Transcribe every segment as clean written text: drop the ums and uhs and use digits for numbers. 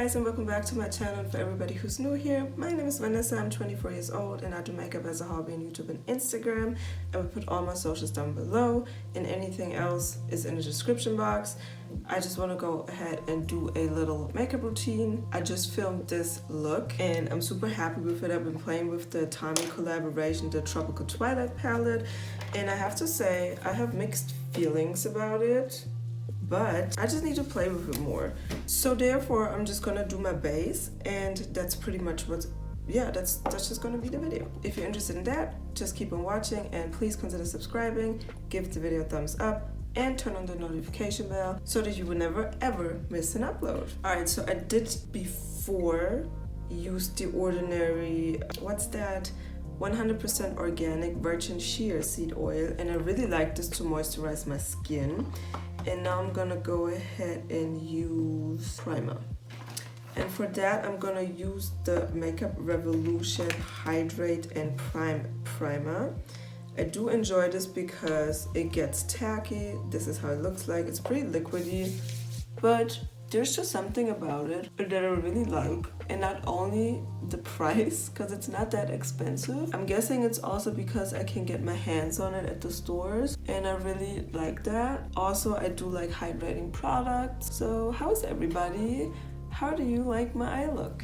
guys, and welcome back to my channel. For everybody who's new here, my name is Vanessa. I'm 24 years old and I do makeup as a hobby on YouTube and Instagram. I will put all my socials down below and anything else is in the description box. I just want to go ahead and do a little makeup routine. I just filmed this look and I'm super happy with it. I've been playing with the Tammi collaboration, the Tropical Twilight palette, and I have to say I have mixed feelings about it, but I just need to play with it more. So therefore I'm just gonna do my base, and that's pretty much what's, yeah, that's just gonna be the video. If you're interested in that, just keep on watching and please consider subscribing, give the video a thumbs up, and turn on the notification bell so that you will never ever miss an upload. Alright, so I did before use the ordinary, what's that? 100% organic virgin shea seed oil, and I really like this to moisturize my skin. And now I'm gonna go ahead and use primer. And for that, I'm gonna use the Makeup Revolution Hydrate and Prime Primer. I do enjoy this because it gets tacky. This is how it looks like. It's pretty liquidy, but there's just something about it that I really like. And not only the price, because it's not that expensive. I'm guessing it's also because I can get my hands on it at the stores, and I really like that. Also, I do like hydrating products. So how's everybody? How do you like my eye look?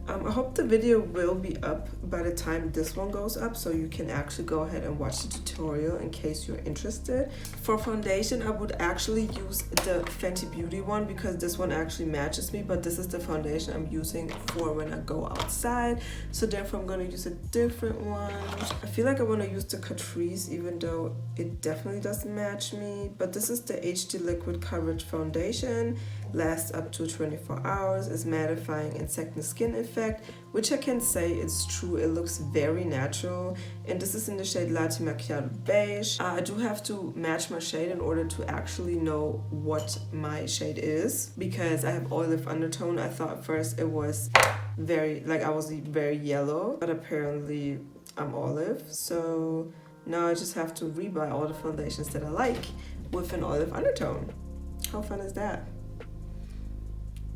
I hope the video will be up by the time this one goes up, so you can actually go ahead and watch the tutorial in case you're interested. For foundation, I would actually use the Fenty Beauty one because this one actually matches me, but this is the foundation I'm using for when I go outside. So therefore I'm gonna use a different one. I feel like I wanna use the Catrice even though it definitely doesn't match me, but this is the HD Liquid Coverage Foundation. Lasts up to 24 hours, is mattifying and second skin effect, which I can say it's true. It looks very natural, and this is in the shade Latte Macchiato Beige. I do have to match my shade in order to actually know what my shade is, because I have olive undertone. I thought first it was very, like I was very yellow, but apparently I'm olive. So now I just have to rebuy all the foundations that I like with an olive undertone. How fun is that?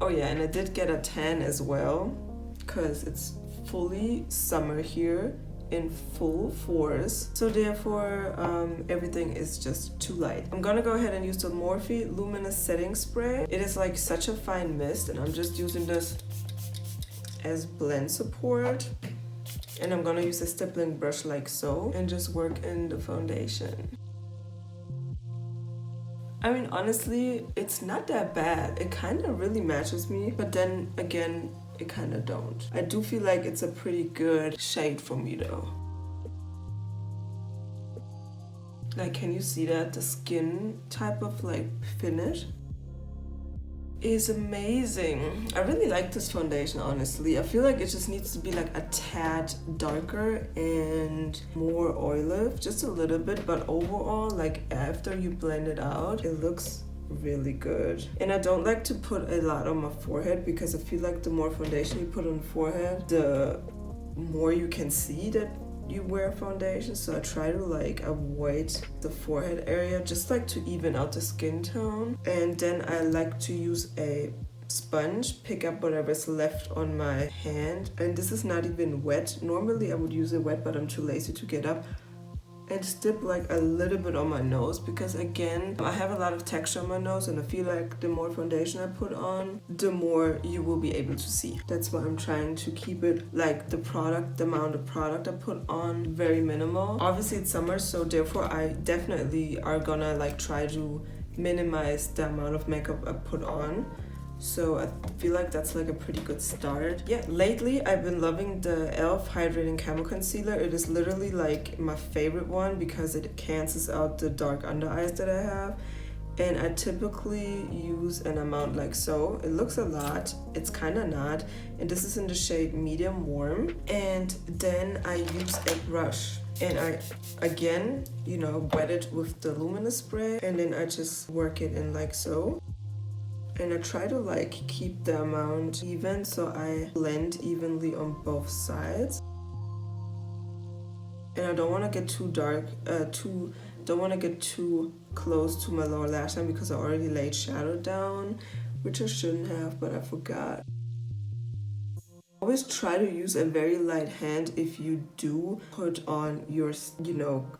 Oh yeah, and I did get a tan as well because it's fully summer here in full force. So therefore, everything is just too light. I'm gonna go ahead and use the Morphe Luminous Setting Spray. It is like such a fine mist, and I'm just using this as blend support. And I'm gonna use a stippling brush like so and just work in the foundation. I mean, honestly, it's not that bad. It kind of really matches me, but then again, it kind of don't. I do feel like it's a pretty good shade for me though. Like, can you see that? The skin type of like finish is amazing. I really like this foundation, honestly. I feel like it just needs to be like a tad darker and more olive, just a little bit, but overall, like after you blend it out, it looks really good. And I don't like to put a lot on my forehead because I feel like the more foundation you put on the forehead, the more you can see that you wear foundation. So I try to like avoid the forehead area, just like to even out the skin tone. And then I like to use a sponge, pick up whatever's left on my hand, and this is not even wet. Normally I would use it wet, but I'm too lazy to get up, and dip like a little bit on my nose because again, I have a lot of texture on my nose, and I feel like the more foundation I put on, the more you will be able to see. That's why I'm trying to keep it like the amount of product I put on very minimal. Obviously it's summer, so therefore I definitely are gonna like try to minimize the amount of makeup I put on. So I feel like that's like a pretty good start. Yeah, lately I've been loving the e.l.f. Hydrating Camo Concealer. It is literally like my favorite one because it cancels out the dark under eyes that I have. And I typically use an amount like so. It looks a lot, it's kind of not. And this is in the shade Medium Warm. And then I use a brush. And I, again, you know, wet it with the luminous spray. And then I just work it in like so. And I try to like keep the amount even, so I blend evenly on both sides. And I don't want to get too dark, don't want to get too close to my lower lash line because I already laid shadow down which I shouldn't have, but I forgot. Always try to use a very light hand if you do put on your,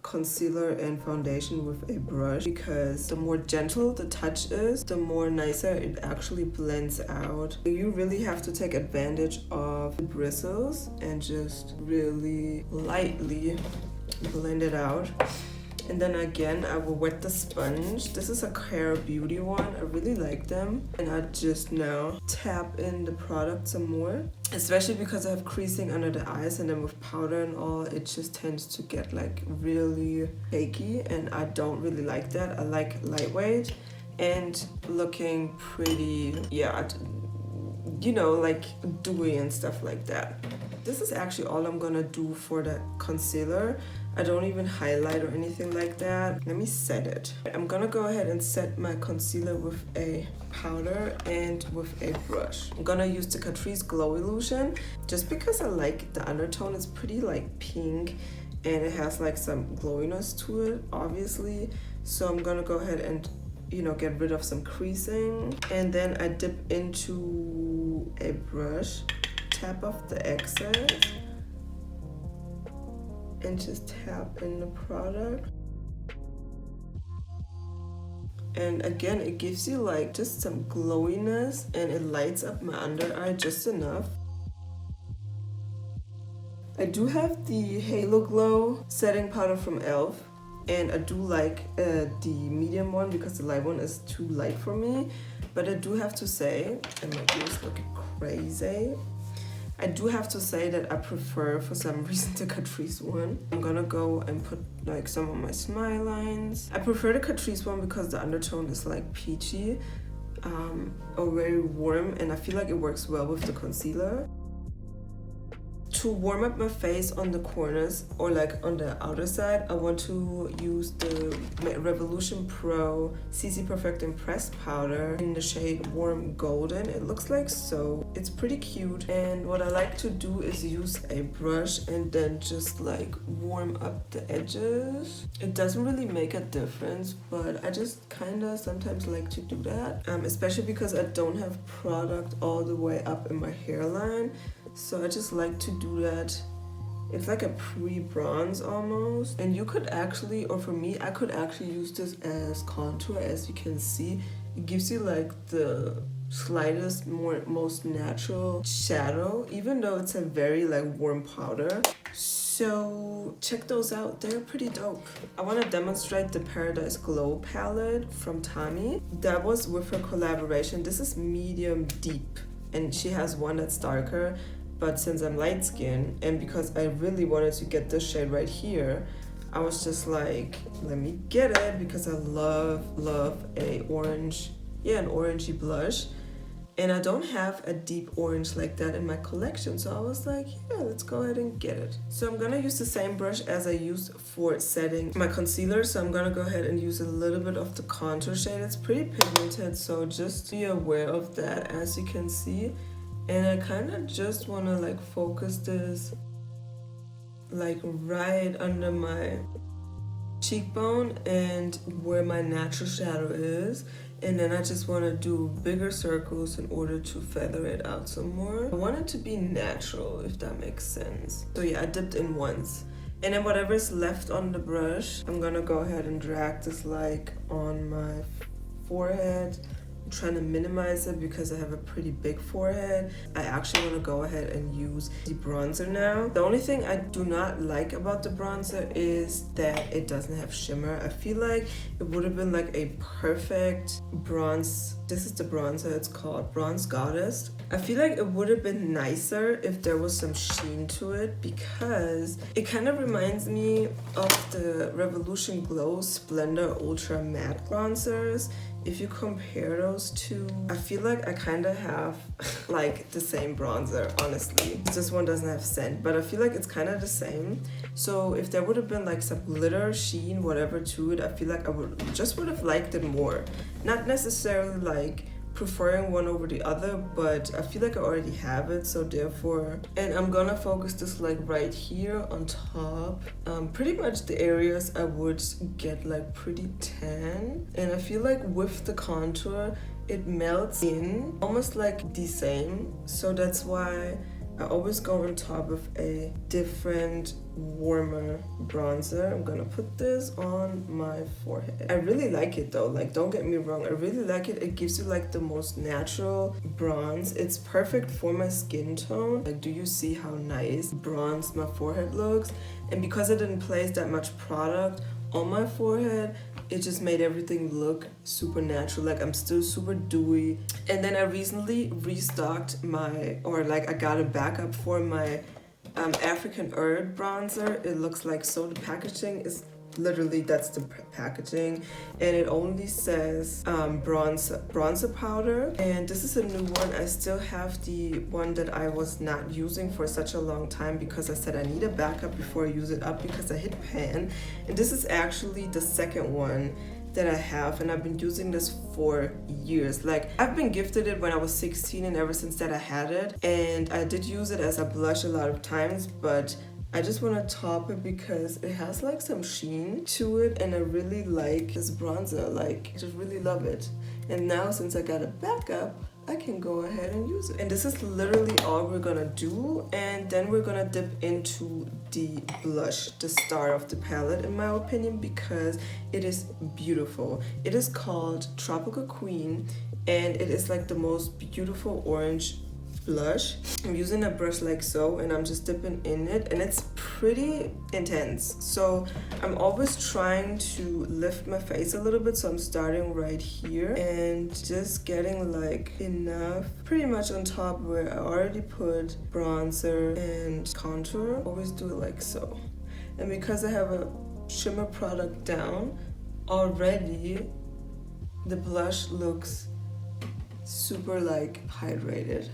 concealer and foundation with a brush, because the more gentle the touch is, the more nicer it actually blends out. You really have to take advantage of the bristles and just really lightly blend it out. And then again, I will wet the sponge. This is a Care Beauty one. I really like them. And I just now tap in the product some more. Especially because I have creasing under the eyes, and then with powder and all, it just tends to get like really cakey. And I don't really like that. I like lightweight and looking pretty, like dewy and stuff like that. This is actually all I'm gonna do for the concealer. I don't even highlight or anything like that. Let me set it. I'm gonna go ahead and set my concealer with a powder and with a brush. I'm gonna use the Catrice Glow Illusion just because I like the undertone. It's pretty like pink and it has like some glowiness to it, obviously. So I'm gonna go ahead and get rid of some creasing. And then I dip into a brush, tap off the excess, and just tap in the product. And again, it gives you like just some glowiness, and it lights up my under eye just enough. I do have the Halo Glow setting powder from e.l.f. and I do like the medium one because the light one is too light for me. But I do have to say, and my ears look crazy, I do have to say that I prefer, for some reason, the Catrice one. I'm gonna go and put like some of my smile lines. I prefer the Catrice one because the undertone is like peachy or very warm, and I feel like it works well with the concealer. To warm up my face on the corners or like on the outer side, I want to use the Revolution Pro CC Perfect Impressed powder in the shade Warm Golden. It looks like so. It's pretty cute. And what I like to do is use a brush and then just like warm up the edges. It doesn't really make a difference, but I just kind of sometimes like to do that, especially because I don't have product all the way up in my hairline. So I just like to do that. It's like a pre-bronze almost. And you could actually, or for me, I could actually use this as contour. As you can see, it gives you like the slightest, most natural shadow, even though it's a very like warm powder. So check those out, they're pretty dope. I want to demonstrate the Paradise Glow palette from Tammi. That was with her collaboration. This is medium deep, and she has one that's darker. But since I'm light skinned, and because I really wanted to get this shade right here, I was just like, let me get it, because I love an orangey blush. And I don't have a deep orange like that in my collection, so I was like, yeah, let's go ahead and get it. So I'm gonna use the same brush as I used for setting my concealer, so I'm gonna go ahead and use a little bit of the contour shade. It's pretty pigmented, so just be aware of that, as you can see. And I kind of just want to like focus this like right under my cheekbone and where my natural shadow is. And then I just want to do bigger circles in order to feather it out some more. I want it to be natural, if that makes sense. So yeah, I dipped in once. And then whatever's left on the brush, I'm gonna go ahead and drag this like on my forehead. Trying to minimize it because I have a pretty big forehead. I actually want to go ahead and use the bronzer now. The only thing I do not like about the bronzer is that it doesn't have shimmer. I feel like it would have been like a perfect bronze. This is the bronzer, it's called Bronze Goddess. I feel like it would have been nicer if there was some sheen to it, because it kind of reminds me of the Revolution Glow Splendor Ultra Matte bronzers. If you compare those two, I feel like I kind of have like the same bronzer, honestly. This one doesn't have scent, but I feel like it's kind of the same. So if there would have been like some glitter, sheen, whatever to it, I feel like I would have liked it more. Not necessarily like preferring one over the other, but I feel like I already have it, so therefore, and I'm gonna focus this like right here on top, pretty much the areas I would get like pretty tan, and I feel like with the contour it melts in almost like the same, so that's why I always go on top of a different warmer bronzer. I'm gonna put this on my forehead. I really like it though, like don't get me wrong, I really like it. It gives you like the most natural bronze. It's perfect for my skin tone. Like, do you see how nice bronzed my forehead looks? And because I didn't place that much product on my forehead, it just made everything look super natural. Like, I'm still super dewy. And then I recently restocked I got a backup for my African Herb bronzer. It looks like so. The packaging is literally, that's the packaging, and it only says bronzer powder, and this is a new one. I still have the one that I was not using for such a long time because I said I need a backup before I use it up because I hit pan, and this is actually the second one that I have, and I've been using this for years. Like, I've been gifted it when I was 16, and ever since that I had it, and I did use it as a blush a lot of times, but I just want to top it because it has like some sheen to it, and I really like this bronzer. Like, I just really love it. And now since I got a backup, I can go ahead and use it. And this is literally all we're gonna do, and then we're gonna dip into the blush, the star of the palette in my opinion, because it is beautiful. It is called Tropical Queen, and it is like the most beautiful orange blush. I'm using a brush like so, and I'm just dipping in it, and it's pretty intense, so I'm always trying to lift my face a little bit, so I'm starting right here and just getting like enough pretty much on top where I already put bronzer and contour. Always do it like so, and because I have a shimmer product down already, the blush looks super like hydrated,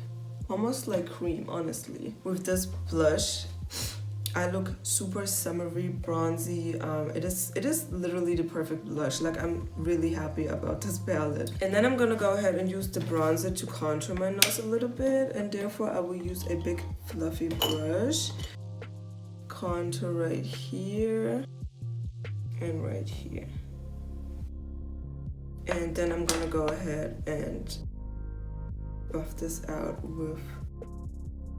almost like cream. Honestly, with this blush I look super summery, bronzy. It is literally the perfect blush. Like, I'm really happy about this palette. And then I'm gonna go ahead and use the bronzer to contour my nose a little bit, and therefore I will use a big fluffy brush. Contour right here and right here, and then I'm gonna go ahead and buff this out with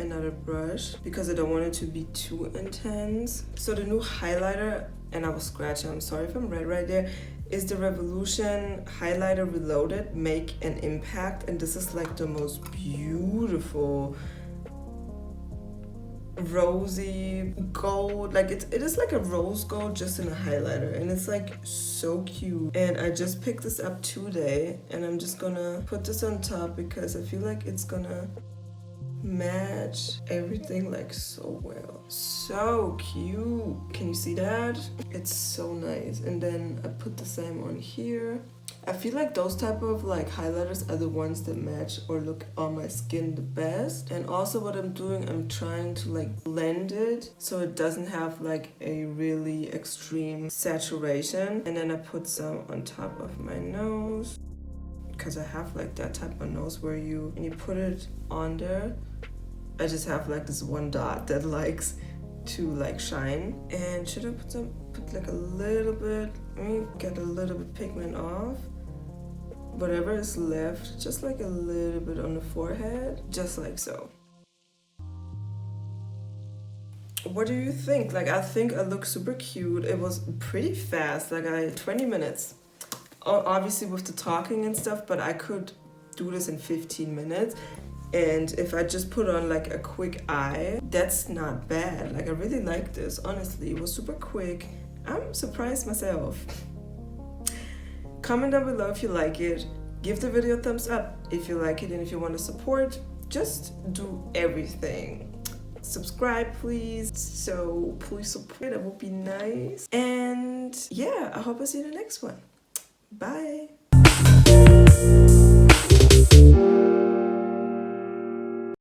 another brush because I don't want it to be too intense. So the new highlighter, and I will scratch it, I'm sorry if I'm red right there, is the Revolution Highlighter Reloaded Make an Impact, and this is like the most beautiful rosy gold. Like, it is like a rose gold just in a highlighter, and it's like so cute. And I just picked this up today, and I'm just gonna put this on top because I feel like it's gonna match everything like so well. So cute. Can you see that? It's so nice. And then I put the same on here. I feel like those type of like highlighters are the ones that match or look on my skin the best. And also what I'm doing, I'm trying to like blend it so it doesn't have like a really extreme saturation. And then I put some on top of my nose because I have like that type of nose where when you put it on there, I just have like this one dot that likes to like shine. And should I put like a little bit, let me get a little bit pigment off. Whatever is left, just like a little bit on the forehead, just like so. What do you think? Like, I think I look super cute. It was pretty fast, like 20 minutes. Obviously with the talking and stuff, but I could do this in 15 minutes. And if I just put on like a quick eye, that's not bad. Like, I really like this, honestly. It was super quick. I'm surprised myself. Comment down below if you like it. Give the video a thumbs up if you like it, and if you want to support, just do everything. Subscribe, please. So please support, that would be nice. And yeah, I hope I see you in the next one. Bye.